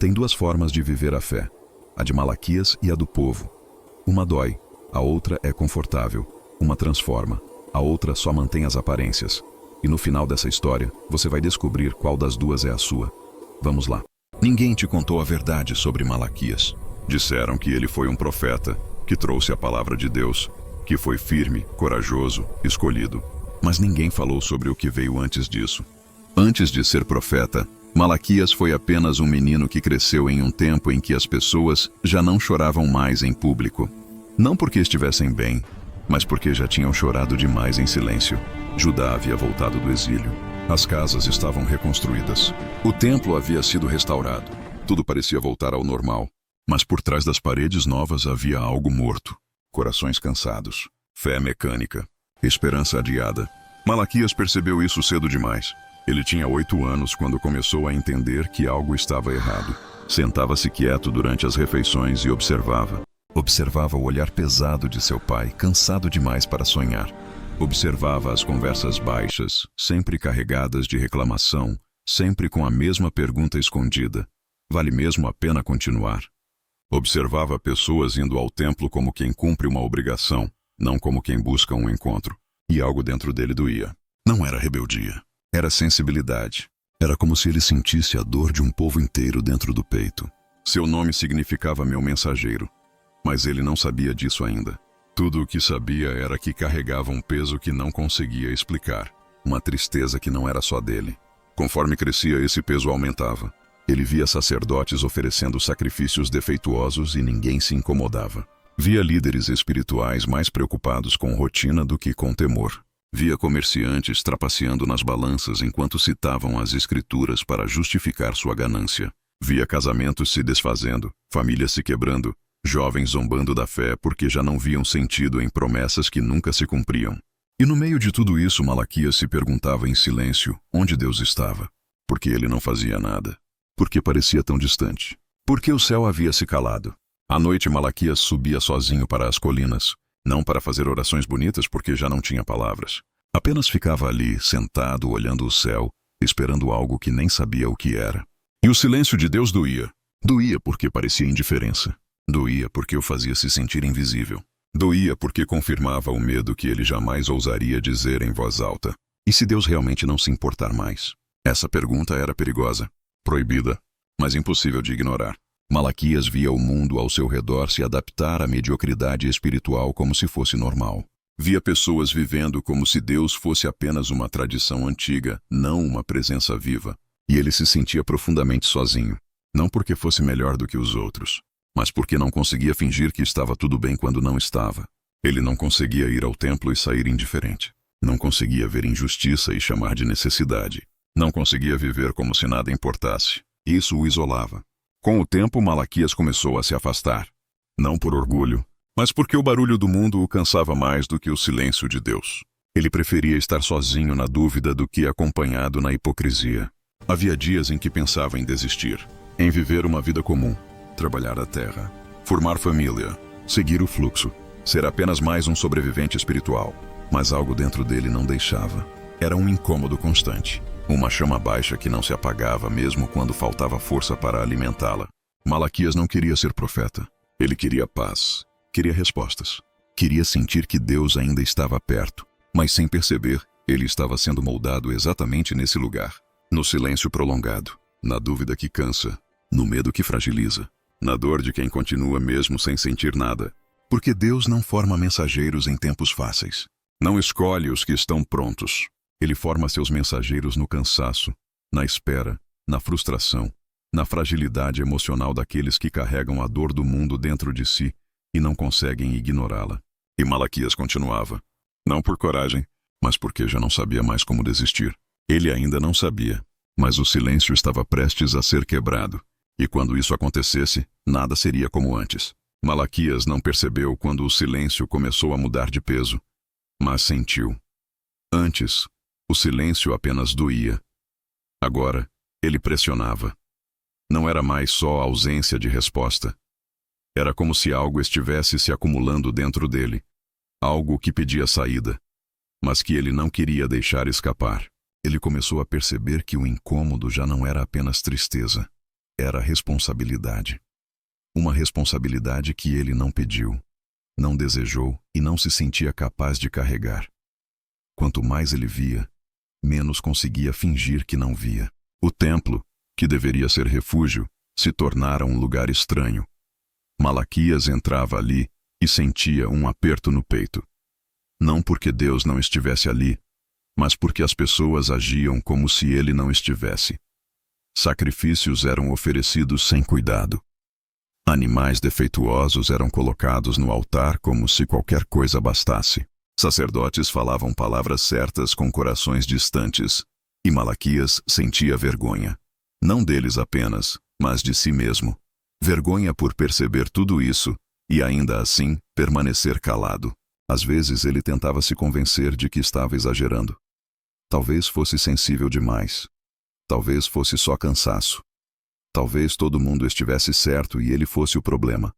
Tem duas formas de viver a fé, a de Malaquias e a do povo. Uma dói, a outra é confortável, uma transforma, a outra só mantém as aparências. E no final dessa história, você vai descobrir qual das duas é a sua. Vamos lá. Ninguém te contou a verdade sobre Malaquias. Disseram que ele foi um profeta, que trouxe a palavra de Deus, que foi firme, corajoso, escolhido. Mas ninguém falou sobre o que veio antes disso. Antes de ser profeta, Malaquias foi apenas um menino que cresceu em um tempo em que as pessoas já não choravam mais em público. Não porque estivessem bem, mas porque já tinham chorado demais em silêncio. Judá havia voltado do exílio. As casas estavam reconstruídas. O templo havia sido restaurado. Tudo parecia voltar ao normal. Mas por trás das paredes novas havia algo morto. Corações cansados. Fé mecânica. Esperança adiada. Malaquias percebeu isso cedo demais. Ele tinha 8 anos quando começou a entender que algo estava errado. Sentava-se quieto durante as refeições e observava. Observava o olhar pesado de seu pai, cansado demais para sonhar. Observava as conversas baixas, sempre carregadas de reclamação, sempre com a mesma pergunta escondida. Vale mesmo a pena continuar? Observava pessoas indo ao templo como quem cumpre uma obrigação, não como quem busca um encontro. E algo dentro dele doía. Não era rebeldia. Era sensibilidade. Era como se ele sentisse a dor de um povo inteiro dentro do peito. Seu nome significava meu mensageiro. Mas ele não sabia disso ainda. Tudo o que sabia era que carregava um peso que não conseguia explicar. Uma tristeza que não era só dele. Conforme crescia, esse peso aumentava. Ele via sacerdotes oferecendo sacrifícios defeituosos e ninguém se incomodava. Via líderes espirituais mais preocupados com rotina do que com temor. Via comerciantes trapaceando nas balanças enquanto citavam as escrituras para justificar sua ganância. Via casamentos se desfazendo, famílias se quebrando, jovens zombando da fé porque já não viam sentido em promessas que nunca se cumpriam. E no meio de tudo isso, Malaquias se perguntava em silêncio onde Deus estava. Por que ele não fazia nada? Por que parecia tão distante? Por que o céu havia se calado? À noite, Malaquias subia sozinho para as colinas, não para fazer orações bonitas porque já não tinha palavras. Apenas ficava ali, sentado, olhando o céu, esperando algo que nem sabia o que era. E o silêncio de Deus doía. Doía porque parecia indiferença. Doía porque o fazia se sentir invisível. Doía porque confirmava o medo que ele jamais ousaria dizer em voz alta. E se Deus realmente não se importar mais? Essa pergunta era perigosa, proibida, mas impossível de ignorar. Malaquias via o mundo ao seu redor se adaptar à mediocridade espiritual como se fosse normal. Via pessoas vivendo como se Deus fosse apenas uma tradição antiga, não uma presença viva. E ele se sentia profundamente sozinho. Não porque fosse melhor do que os outros, mas porque não conseguia fingir que estava tudo bem quando não estava. Ele não conseguia ir ao templo e sair indiferente. Não conseguia ver injustiça e chamar de necessidade. Não conseguia viver como se nada importasse. Isso o isolava. Com o tempo, Malaquias começou a se afastar. Não por orgulho, mas porque o barulho do mundo o cansava mais do que o silêncio de Deus. Ele preferia estar sozinho na dúvida do que acompanhado na hipocrisia. Havia dias em que pensava em desistir, em viver uma vida comum, trabalhar a terra, formar família, seguir o fluxo, ser apenas mais um sobrevivente espiritual. Mas algo dentro dele não deixava. Era um incômodo constante. Uma chama baixa que não se apagava mesmo quando faltava força para alimentá-la. Malaquias não queria ser profeta. Ele queria paz. Queria respostas. Queria sentir que Deus ainda estava perto. Mas sem perceber, ele estava sendo moldado exatamente nesse lugar. No silêncio prolongado. Na dúvida que cansa. No medo que fragiliza. Na dor de quem continua mesmo sem sentir nada. Porque Deus não forma mensageiros em tempos fáceis. Não escolhe os que estão prontos. Ele forma seus mensageiros no cansaço, na espera, na frustração, na fragilidade emocional daqueles que carregam a dor do mundo dentro de si e não conseguem ignorá-la. E Malaquias continuava. Não por coragem, mas porque já não sabia mais como desistir. Ele ainda não sabia, mas o silêncio estava prestes a ser quebrado. E quando isso acontecesse, nada seria como antes. Malaquias não percebeu quando o silêncio começou a mudar de peso, mas sentiu. Antes, o silêncio apenas doía. Agora, ele pressionava. Não era mais só a ausência de resposta. Era como se algo estivesse se acumulando dentro dele. Algo que pedia saída, mas que ele não queria deixar escapar. Ele começou a perceber que o incômodo já não era apenas tristeza. era responsabilidade. Uma responsabilidade que ele não pediu, não desejou e não se sentia capaz de carregar. Quanto mais ele via, menos conseguia fingir que não via. O templo, que deveria ser refúgio, se tornara um lugar estranho. Malaquias entrava ali e sentia um aperto no peito. Não porque Deus não estivesse ali, mas porque as pessoas agiam como se ele não estivesse. Sacrifícios eram oferecidos sem cuidado. Animais defeituosos eram colocados no altar como se qualquer coisa bastasse. Sacerdotes falavam palavras certas com corações distantes, e Malaquias sentia vergonha. Não deles apenas, mas de si mesmo. Vergonha por perceber tudo isso, e ainda assim, permanecer calado. Às vezes ele tentava se convencer de que estava exagerando. Talvez fosse sensível demais. Talvez fosse só cansaço. Talvez todo mundo estivesse certo e ele fosse o problema.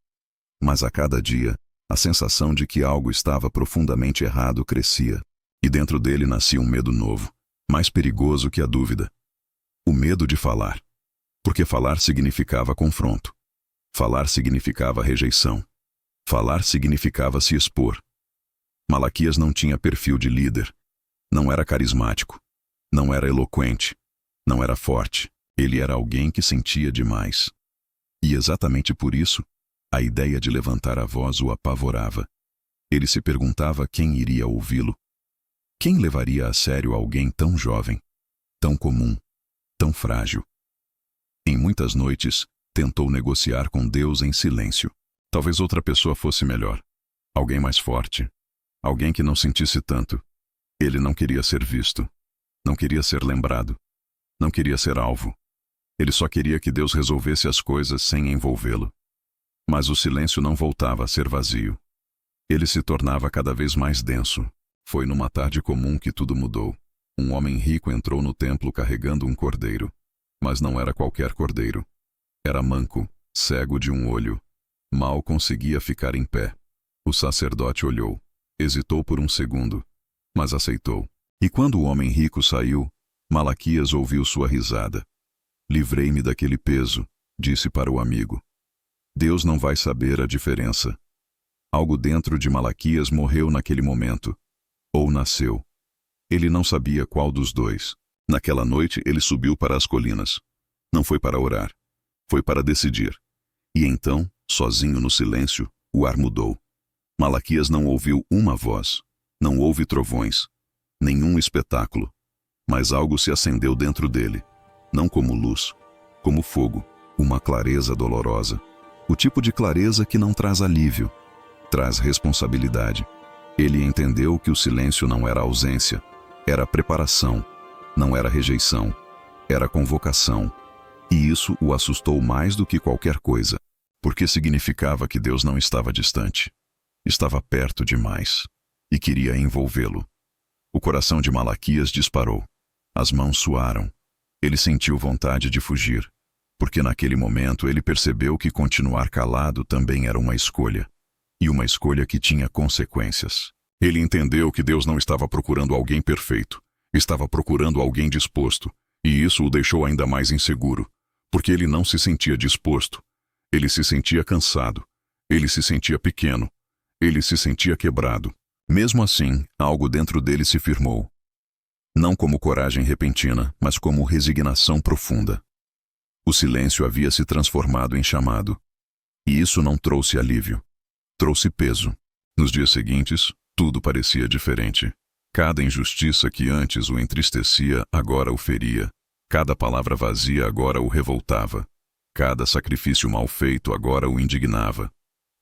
Mas a cada dia, a sensação de que algo estava profundamente errado crescia, e dentro dele nascia um medo novo, mais perigoso que a dúvida. O medo de falar. Porque falar significava confronto. Falar significava rejeição. Falar significava se expor. Malaquias não tinha perfil de líder. Não era carismático. Não era eloquente. Não era forte. Ele era alguém que sentia demais. E exatamente por isso, a ideia de levantar a voz o apavorava. Ele se perguntava quem iria ouvi-lo. Quem levaria a sério alguém tão jovem, tão comum, tão frágil? Em muitas noites, tentou negociar com Deus em silêncio. Talvez outra pessoa fosse melhor. Alguém mais forte. Alguém que não sentisse tanto. Ele não queria ser visto. Não queria ser lembrado. Não queria ser alvo. Ele só queria que Deus resolvesse as coisas sem envolvê-lo. Mas o silêncio não voltava a ser vazio. Ele se tornava cada vez mais denso. Foi numa tarde comum que tudo mudou. Um homem rico entrou no templo carregando um cordeiro. Mas não era qualquer cordeiro. Era manco, cego de um olho. Mal conseguia ficar em pé. O sacerdote olhou. Hesitou por um segundo, mas aceitou. E quando o homem rico saiu, Malaquias ouviu sua risada. Livrei-me daquele peso, disse para o amigo. Deus não vai saber a diferença. Algo dentro de Malaquias morreu naquele momento. Ou nasceu. Ele não sabia qual dos dois. Naquela noite ele subiu para as colinas. Não foi para orar. Foi para decidir. E então, sozinho no silêncio, o ar mudou. Malaquias não ouviu uma voz. Não houve trovões. Nenhum espetáculo. Mas algo se acendeu dentro dele. Não como luz, como fogo. Uma clareza dolorosa. O tipo de clareza que não traz alívio. Traz responsabilidade. Ele entendeu que o silêncio não era ausência. Era preparação. Não era rejeição. Era convocação. E isso o assustou mais do que qualquer coisa. Porque significava que Deus não estava distante. Estava perto demais. E queria envolvê-lo. O coração de Malaquias disparou. As mãos suaram. Ele sentiu vontade de fugir. Porque naquele momento ele percebeu que continuar calado também era uma escolha. E uma escolha que tinha consequências. Ele entendeu que Deus não estava procurando alguém perfeito. Estava procurando alguém disposto. E isso o deixou ainda mais inseguro. Porque ele não se sentia disposto. Ele se sentia cansado. Ele se sentia pequeno. Ele se sentia quebrado. Mesmo assim, algo dentro dele se firmou. Não como coragem repentina, mas como resignação profunda. O silêncio havia se transformado em chamado. E isso não trouxe alívio. Trouxe peso. Nos dias seguintes, tudo parecia diferente. Cada injustiça que antes o entristecia, agora o feria. Cada palavra vazia agora o revoltava. Cada sacrifício mal feito agora o indignava.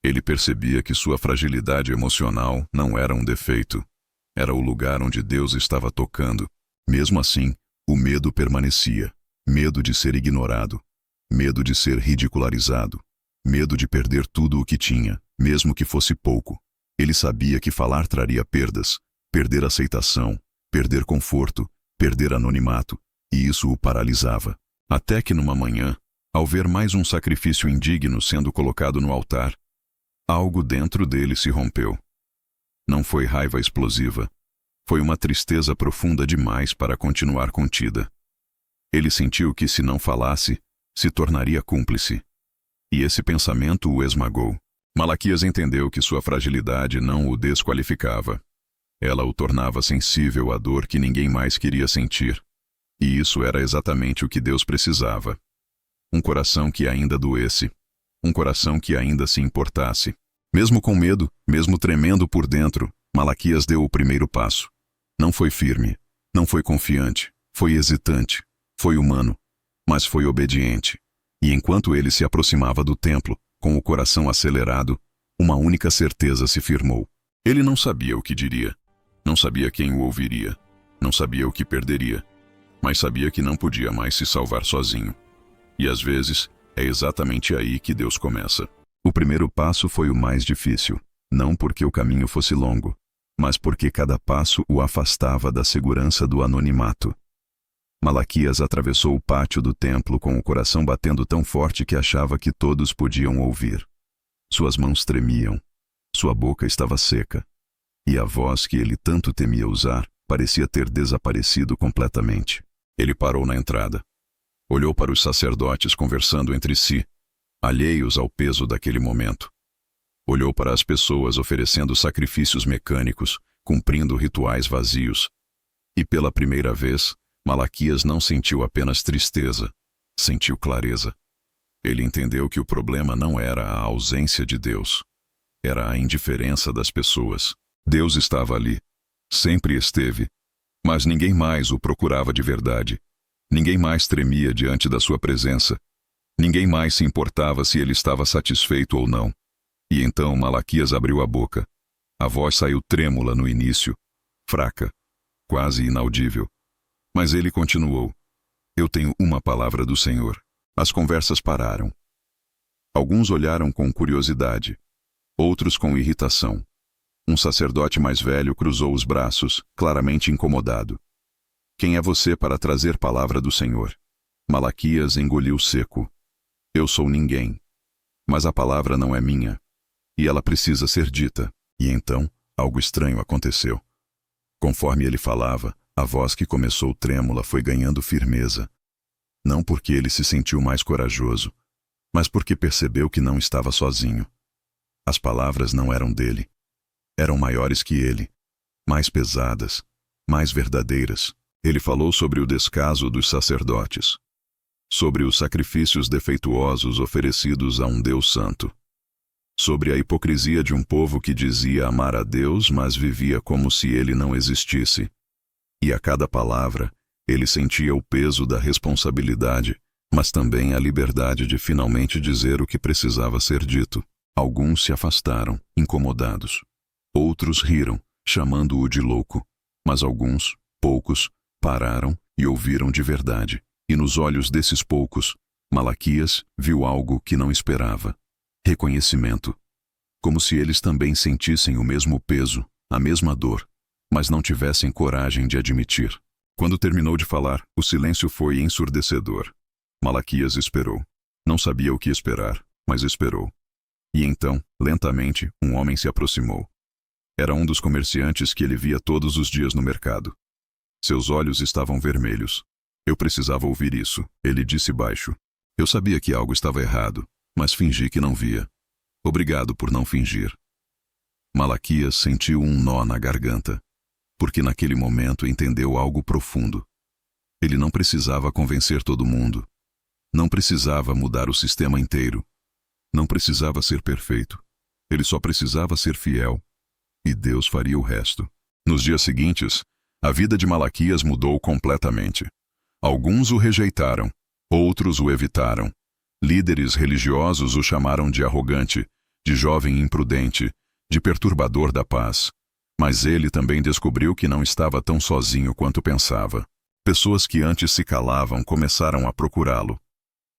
Ele percebia que sua fragilidade emocional não era um defeito. Era o lugar onde Deus estava tocando. Mesmo assim, o medo permanecia. Medo de ser ignorado. Medo de ser ridicularizado. Medo de perder tudo o que tinha, mesmo que fosse pouco. Ele sabia que falar traria perdas. Perder aceitação, perder conforto, perder anonimato. E isso o paralisava. Até que numa manhã, ao ver mais um sacrifício indigno sendo colocado no altar, algo dentro dele se rompeu. Não foi raiva explosiva. Foi uma tristeza profunda demais para continuar contida. Ele sentiu que se não falasse, se tornaria cúmplice. E esse pensamento o esmagou. Malaquias entendeu que sua fragilidade não o desqualificava. Ela o tornava sensível à dor que ninguém mais queria sentir. E isso era exatamente o que Deus precisava. Um coração que ainda doesse. Um coração que ainda se importasse. Mesmo com medo, mesmo tremendo por dentro, Malaquias deu o primeiro passo. Não foi firme, não foi confiante, foi hesitante, foi humano, mas foi obediente. E enquanto ele se aproximava do templo, com o coração acelerado, uma única certeza se firmou. Ele não sabia o que diria, não sabia quem o ouviria, não sabia o que perderia, mas sabia que não podia mais se salvar sozinho. E às vezes, é exatamente aí que Deus começa. O primeiro passo foi o mais difícil, não porque o caminho fosse longo, mas porque cada passo o afastava da segurança do anonimato. Malaquias atravessou o pátio do templo com o coração batendo tão forte que achava que todos podiam ouvir. Suas mãos tremiam, sua boca estava seca, e a voz que ele tanto temia usar parecia ter desaparecido completamente. Ele parou na entrada. Olhou para os sacerdotes conversando entre si, alheios ao peso daquele momento. Olhou para as pessoas oferecendo sacrifícios mecânicos, cumprindo rituais vazios. E pela primeira vez, Malaquias não sentiu apenas tristeza, sentiu clareza. Ele entendeu que o problema não era a ausência de Deus, era a indiferença das pessoas. Deus estava ali, sempre esteve, mas ninguém mais o procurava de verdade. Ninguém mais tremia diante da sua presença. Ninguém mais se importava se ele estava satisfeito ou não. E então Malaquias abriu a boca. A voz saiu trêmula no início, fraca, quase inaudível. Mas ele continuou. Eu tenho uma palavra do Senhor. As conversas pararam. Alguns olharam com curiosidade, outros com irritação. Um sacerdote mais velho cruzou os braços, claramente incomodado. Quem é você para trazer palavra do Senhor? Malaquias engoliu seco. Eu sou ninguém. Mas a palavra não é minha. E ela precisa ser dita. E então, algo estranho aconteceu. Conforme ele falava, a voz que começou trêmula foi ganhando firmeza. Não porque ele se sentiu mais corajoso, mas porque percebeu que não estava sozinho. As palavras não eram dele. Eram maiores que ele, mais pesadas, mais verdadeiras. Ele falou sobre o descaso dos sacerdotes, sobre os sacrifícios defeituosos oferecidos a um Deus santo, sobre a hipocrisia de um povo que dizia amar a Deus, mas vivia como se ele não existisse. E a cada palavra, ele sentia o peso da responsabilidade, mas também a liberdade de finalmente dizer o que precisava ser dito. Alguns se afastaram, incomodados. Outros riram, chamando-o de louco. Mas alguns, poucos, pararam e ouviram de verdade. E nos olhos desses poucos, Malaquias viu algo que não esperava. Reconhecimento. Como se eles também sentissem o mesmo peso, a mesma dor, mas não tivessem coragem de admitir. Quando terminou de falar, o silêncio foi ensurdecedor. Malaquias esperou. Não sabia o que esperar, mas esperou. E então, lentamente, um homem se aproximou. Era um dos comerciantes que ele via todos os dias no mercado. Seus olhos estavam vermelhos. Eu precisava ouvir isso, ele disse baixo. Eu sabia que algo estava errado, mas fingi que não via. Obrigado por não fingir. Malaquias sentiu um nó na garganta, porque naquele momento entendeu algo profundo. Ele não precisava convencer todo mundo. Não precisava mudar o sistema inteiro. Não precisava ser perfeito. Ele só precisava ser fiel. E Deus faria o resto. Nos dias seguintes, a vida de Malaquias mudou completamente. Alguns o rejeitaram, outros o evitaram. Líderes religiosos o chamaram de arrogante, de jovem imprudente, de perturbador da paz. Mas ele também descobriu que não estava tão sozinho quanto pensava. Pessoas que antes se calavam começaram a procurá-lo.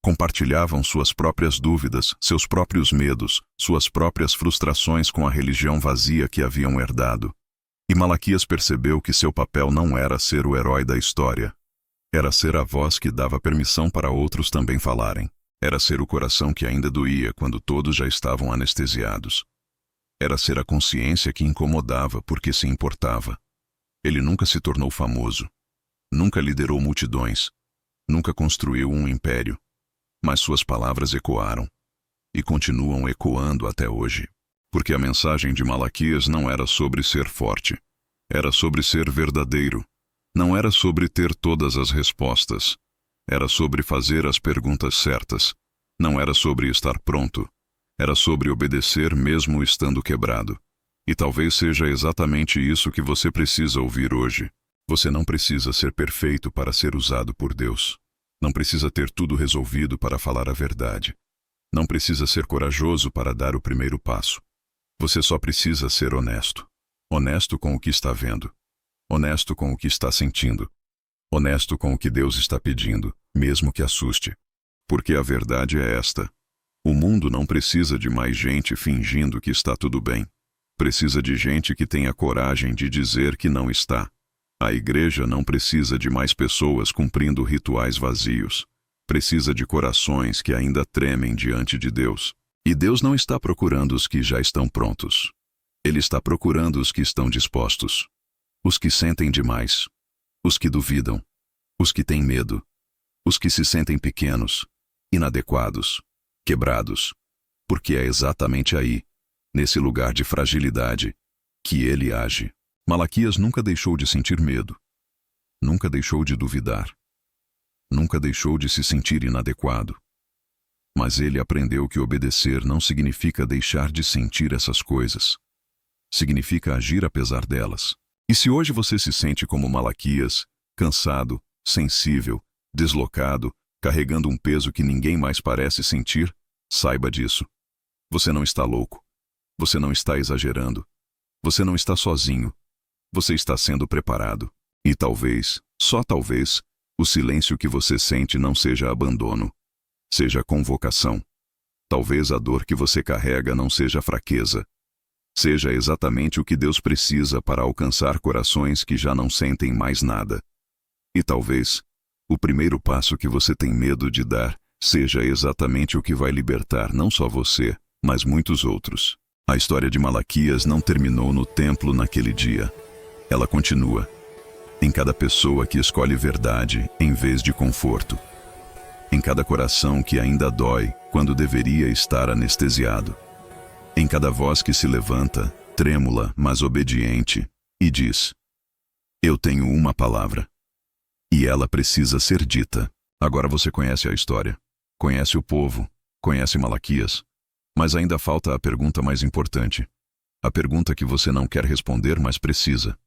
Compartilhavam suas próprias dúvidas, seus próprios medos, suas próprias frustrações com a religião vazia que haviam herdado. E Malaquias percebeu que seu papel não era ser o herói da história. Era ser a voz que dava permissão para outros também falarem. Era ser o coração que ainda doía quando todos já estavam anestesiados. Era ser a consciência que incomodava porque se importava. Ele nunca se tornou famoso. Nunca liderou multidões. Nunca construiu um império. Mas suas palavras ecoaram. E continuam ecoando até hoje. Porque a mensagem de Malaquias não era sobre ser forte. Era sobre ser verdadeiro. Não era sobre ter todas as respostas. Era sobre fazer as perguntas certas. Não era sobre estar pronto. Era sobre obedecer mesmo estando quebrado. E talvez seja exatamente isso que você precisa ouvir hoje. Você não precisa ser perfeito para ser usado por Deus. Não precisa ter tudo resolvido para falar a verdade. Não precisa ser corajoso para dar o primeiro passo. Você só precisa ser honesto. Honesto com o que está vendo. Honesto com o que está sentindo. Honesto com o que Deus está pedindo, mesmo que assuste. Porque a verdade é esta. O mundo não precisa de mais gente fingindo que está tudo bem. Precisa de gente que tenha coragem de dizer que não está. A igreja não precisa de mais pessoas cumprindo rituais vazios. Precisa de corações que ainda tremem diante de Deus. E Deus não está procurando os que já estão prontos. Ele está procurando os que estão dispostos. Os que sentem demais. Os que duvidam. Os que têm medo. Os que se sentem pequenos, inadequados, quebrados. Porque é exatamente aí, nesse lugar de fragilidade, que ele age. Malaquias nunca deixou de sentir medo. Nunca deixou de duvidar. Nunca deixou de se sentir inadequado. Mas ele aprendeu que obedecer não significa deixar de sentir essas coisas. Significa agir apesar delas. E se hoje você se sente como Malaquias, cansado, sensível, deslocado, carregando um peso que ninguém mais parece sentir, saiba disso. Você não está louco. Você não está exagerando. Você não está sozinho. Você está sendo preparado. E talvez, só talvez, o silêncio que você sente não seja abandono. Seja convocação. Talvez a dor que você carrega não seja fraqueza. Seja exatamente o que Deus precisa para alcançar corações que já não sentem mais nada. E talvez, o primeiro passo que você tem medo de dar seja exatamente o que vai libertar não só você, mas muitos outros. A história de Malaquias não terminou no templo naquele dia. Ela continua. Em cada pessoa que escolhe verdade em vez de conforto. Em cada coração que ainda dói quando deveria estar anestesiado. Em cada voz que se levanta, trêmula, mas obediente, e diz: Eu tenho uma palavra. E ela precisa ser dita. Agora você conhece a história. Conhece o povo. Conhece Malaquias. Mas ainda falta a pergunta mais importante. A pergunta que você não quer responder, mas precisa.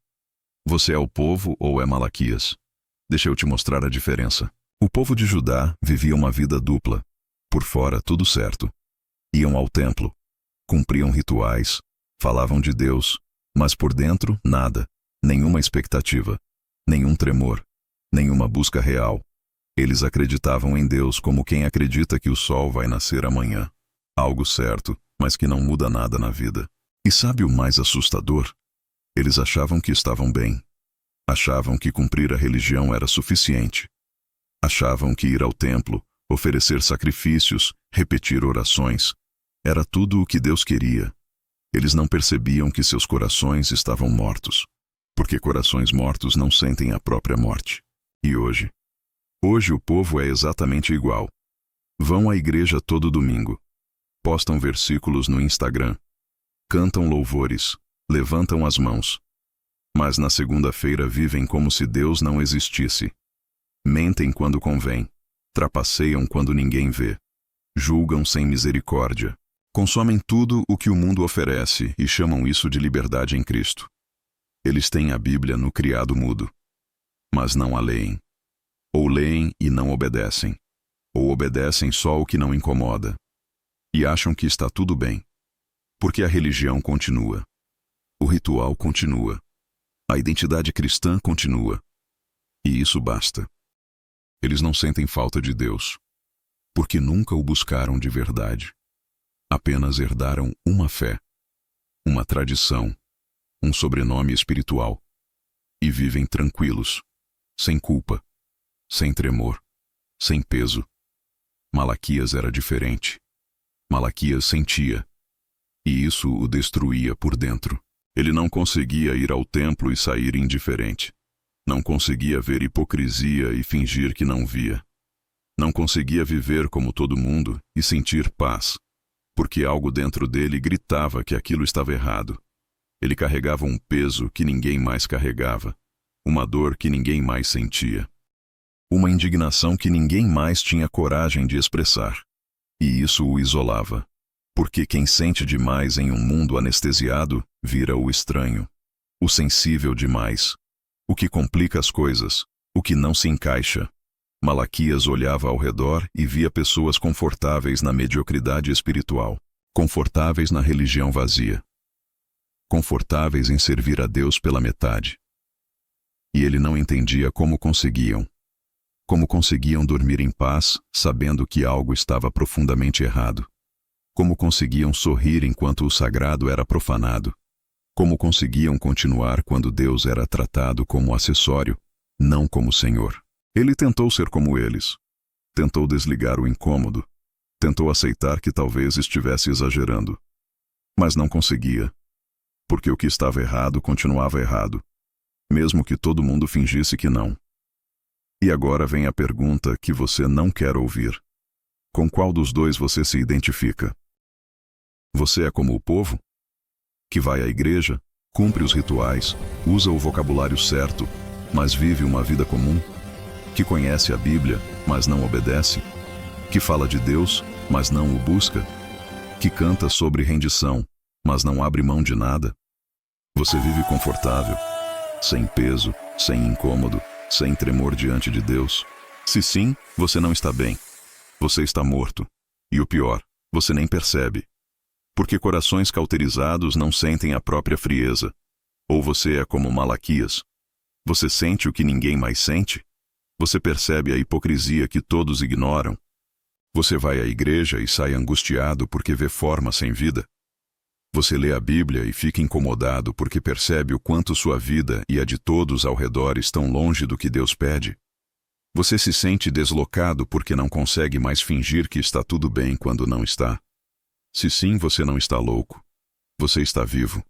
Você é o povo ou é Malaquias? Deixa eu te mostrar a diferença. O povo de Judá vivia uma vida dupla. Por fora, tudo certo. Iam ao templo. Cumpriam rituais. Falavam de Deus. Mas por dentro, nada. Nenhuma expectativa. Nenhum tremor. Nenhuma busca real. Eles acreditavam em Deus como quem acredita que o sol vai nascer amanhã. Algo certo, mas que não muda nada na vida. E sabe o mais assustador? Eles achavam que estavam bem. Achavam que cumprir a religião era suficiente. Achavam que ir ao templo, oferecer sacrifícios, repetir orações, era tudo o que Deus queria. Eles não percebiam que seus corações estavam mortos. Porque corações mortos não sentem a própria morte. E hoje? Hoje o povo é exatamente igual. Vão à igreja todo domingo. Postam versículos no Instagram. Cantam louvores. Levantam as mãos. Mas na segunda-feira vivem como se Deus não existisse. Mentem quando convém. Trapaceiam quando ninguém vê. Julgam sem misericórdia. Consomem tudo o que o mundo oferece e chamam isso de liberdade em Cristo. Eles têm a Bíblia no criado mudo. Mas não a leem. Ou leem e não obedecem. Ou obedecem só o que não incomoda. E acham que está tudo bem. Porque a religião continua. O ritual continua. A identidade cristã continua. E isso basta. Eles não sentem falta de Deus. Porque nunca o buscaram de verdade. Apenas herdaram uma fé. Uma tradição. Um sobrenome espiritual. E vivem tranquilos. Sem culpa. Sem tremor. Sem peso. Malaquias era diferente. Malaquias sentia. E isso o destruía por dentro. Ele não conseguia ir ao templo e sair indiferente. Não conseguia ver hipocrisia e fingir que não via. Não conseguia viver como todo mundo e sentir paz, porque algo dentro dele gritava que aquilo estava errado. Ele carregava um peso que ninguém mais carregava, uma dor que ninguém mais sentia, uma indignação que ninguém mais tinha coragem de expressar. E isso o isolava, porque quem sente demais em um mundo anestesiado vira o estranho, o sensível demais, o que complica as coisas, o que não se encaixa. Malaquias olhava ao redor e via pessoas confortáveis na mediocridade espiritual, confortáveis na religião vazia, confortáveis em servir a Deus pela metade. E ele não entendia como conseguiam dormir em paz, sabendo que algo estava profundamente errado. Como conseguiam sorrir enquanto o sagrado era profanado. Como conseguiam continuar quando Deus era tratado como acessório, não como Senhor. Ele tentou ser como eles. Tentou desligar o incômodo. Tentou aceitar que talvez estivesse exagerando. Mas não conseguia. Porque o que estava errado continuava errado, mesmo que todo mundo fingisse que não. E agora vem a pergunta que você não quer ouvir. Com qual dos dois você se identifica? Você é como o povo? Que vai à igreja, cumpre os rituais, usa o vocabulário certo, mas vive uma vida comum? Que conhece a Bíblia, mas não obedece? Que fala de Deus, mas não o busca? Que canta sobre rendição, mas não abre mão de nada? Você vive confortável, sem peso, sem incômodo, sem tremor diante de Deus? Se sim, você não está bem. Você está morto. E o pior, você nem percebe. Porque corações cauterizados não sentem a própria frieza. Ou você é como Malaquias. Você sente o que ninguém mais sente? Você percebe a hipocrisia que todos ignoram? Você vai à igreja e sai angustiado porque vê forma sem vida? Você lê a Bíblia e fica incomodado porque percebe o quanto sua vida e a de todos ao redor estão longe do que Deus pede? Você se sente deslocado porque não consegue mais fingir que está tudo bem quando não está? Se sim, você não está louco. Você está vivo.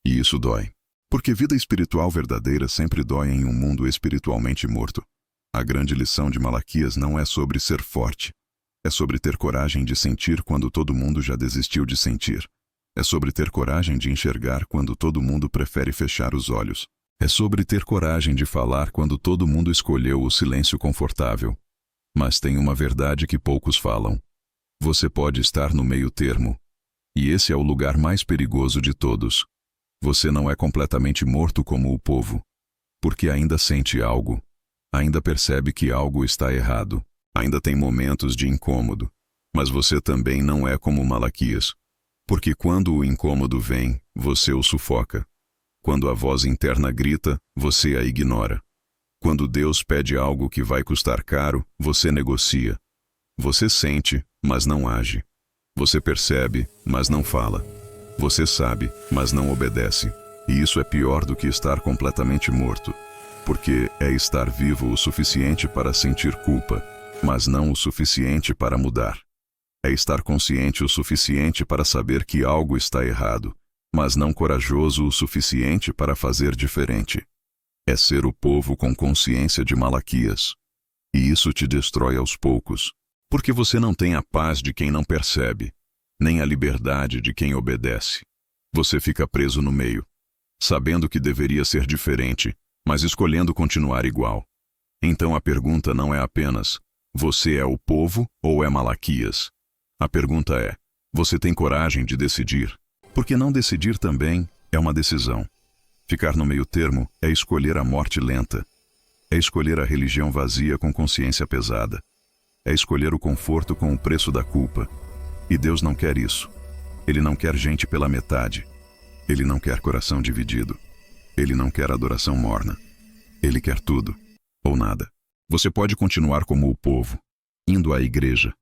E isso dói. Porque vida espiritual verdadeira sempre dói em um mundo espiritualmente morto. A grande lição de Malaquias não é sobre ser forte. É sobre ter coragem de sentir quando todo mundo já desistiu de sentir. É sobre ter coragem de enxergar quando todo mundo prefere fechar os olhos. É sobre ter coragem de falar quando todo mundo escolheu o silêncio confortável. Mas tem uma verdade que poucos falam. Você pode estar no meio termo. E esse é o lugar mais perigoso de todos. Você não é completamente morto como o povo. Porque ainda sente algo. Ainda percebe que algo está errado. Ainda tem momentos de incômodo. Mas você também não é como Malaquias. Porque quando o incômodo vem, você o sufoca. Quando a voz interna grita, você a ignora. Quando Deus pede algo que vai custar caro, você negocia. Você sente, mas não age. Você percebe, mas não fala. Você sabe, mas não obedece. E isso é pior do que estar completamente morto. Porque é estar vivo o suficiente para sentir culpa, mas não o suficiente para mudar. É estar consciente o suficiente para saber que algo está errado, mas não corajoso o suficiente para fazer diferente. É ser o povo com consciência de Malaquias. E isso te destrói aos poucos, porque você não tem a paz de quem não percebe, nem a liberdade de quem obedece. Você fica preso no meio, sabendo que deveria ser diferente, mas escolhendo continuar igual. Então a pergunta não é apenas, você é o povo ou é Malaquias? A pergunta é, você tem coragem de decidir? Porque não decidir também é uma decisão. Ficar no meio termo é escolher a morte lenta. É escolher a religião vazia com consciência pesada. É escolher o conforto com o preço da culpa. E Deus não quer isso. Ele não quer gente pela metade. Ele não quer coração dividido. Ele não quer adoração morna. Ele quer tudo, ou nada. Você pode continuar como o povo, indo à igreja,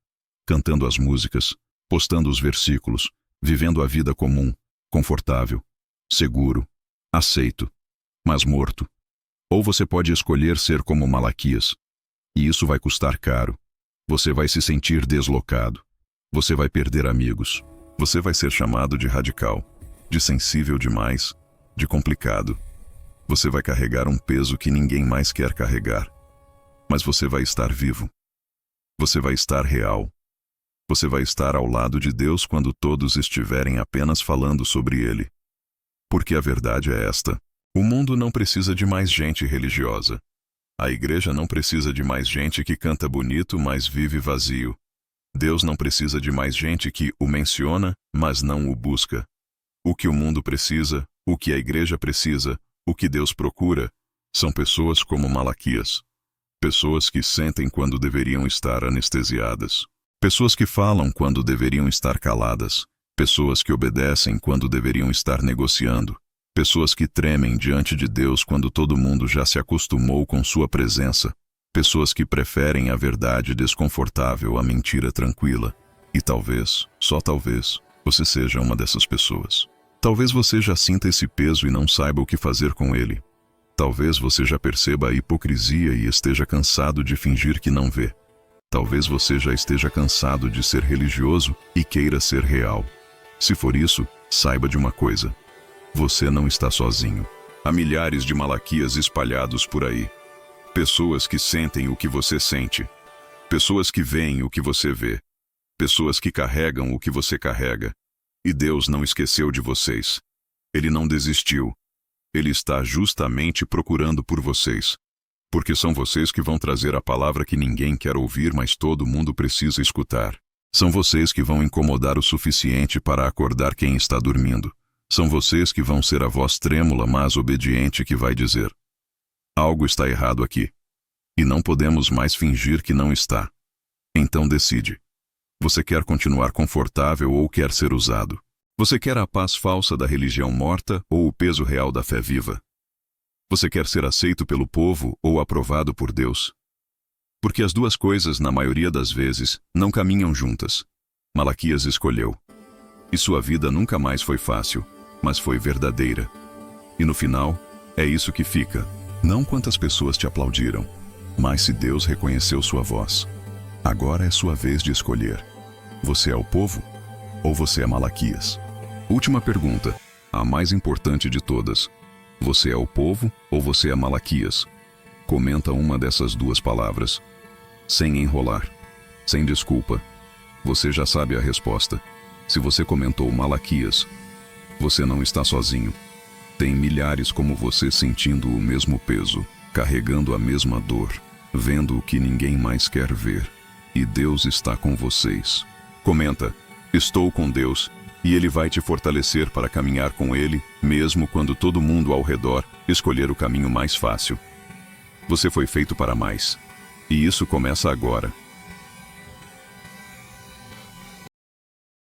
cantando as músicas, postando os versículos, vivendo a vida comum, confortável, seguro, aceito, mas morto. Ou você pode escolher ser como Malaquias. E isso vai custar caro. Você vai se sentir deslocado. Você vai perder amigos. Você vai ser chamado de radical, de sensível demais, de complicado. Você vai carregar um peso que ninguém mais quer carregar. Mas você vai estar vivo. Você vai estar real. Você vai estar ao lado de Deus quando todos estiverem apenas falando sobre Ele. Porque a verdade é esta: o mundo não precisa de mais gente religiosa. A igreja não precisa de mais gente que canta bonito, mas vive vazio. Deus não precisa de mais gente que o menciona, mas não o busca. O que o mundo precisa, o que a igreja precisa, o que Deus procura, são pessoas como Malaquias. Pessoas que sentem quando deveriam estar anestesiadas. Pessoas que falam quando deveriam estar caladas. Pessoas que obedecem quando deveriam estar negociando. Pessoas que tremem diante de Deus quando todo mundo já se acostumou com sua presença. Pessoas que preferem a verdade desconfortável à mentira tranquila. E talvez, só talvez, você seja uma dessas pessoas. Talvez você já sinta esse peso e não saiba o que fazer com ele. Talvez você já perceba a hipocrisia e esteja cansado de fingir que não vê. Talvez você já esteja cansado de ser religioso e queira ser real. Se for isso, saiba de uma coisa: você não está sozinho. Há milhares de Malaquias espalhados por aí. Pessoas que sentem o que você sente. Pessoas que veem o que você vê. Pessoas que carregam o que você carrega. E Deus não esqueceu de vocês. Ele não desistiu. Ele está justamente procurando por vocês. Porque são vocês que vão trazer a palavra que ninguém quer ouvir, mas todo mundo precisa escutar. São vocês que vão incomodar o suficiente para acordar quem está dormindo. São vocês que vão ser a voz trêmula, mas obediente, que vai dizer: algo está errado aqui. E não podemos mais fingir que não está. Então decide. Você quer continuar confortável ou quer ser usado? Você quer a paz falsa da religião morta ou o peso real da fé viva? Você quer ser aceito pelo povo ou aprovado por Deus? Porque as duas coisas, na maioria das vezes, não caminham juntas. Malaquias escolheu. E sua vida nunca mais foi fácil, mas foi verdadeira. E no final, é isso que fica. Não quantas pessoas te aplaudiram, mas se Deus reconheceu sua voz. Agora é sua vez de escolher. Você é o povo ou você é Malaquias? Última pergunta, a mais importante de todas. Você é o povo ou você é Malaquias? Comenta uma dessas duas palavras. Sem enrolar. Sem desculpa. Você já sabe a resposta. Se você comentou Malaquias, você não está sozinho. Tem milhares como você sentindo o mesmo peso, carregando a mesma dor, vendo o que ninguém mais quer ver. E Deus está com vocês. Comenta: estou com Deus, e Ele vai te fortalecer para caminhar com Ele, mesmo quando todo mundo ao redor escolher o caminho mais fácil. Você foi feito para mais. E isso começa agora.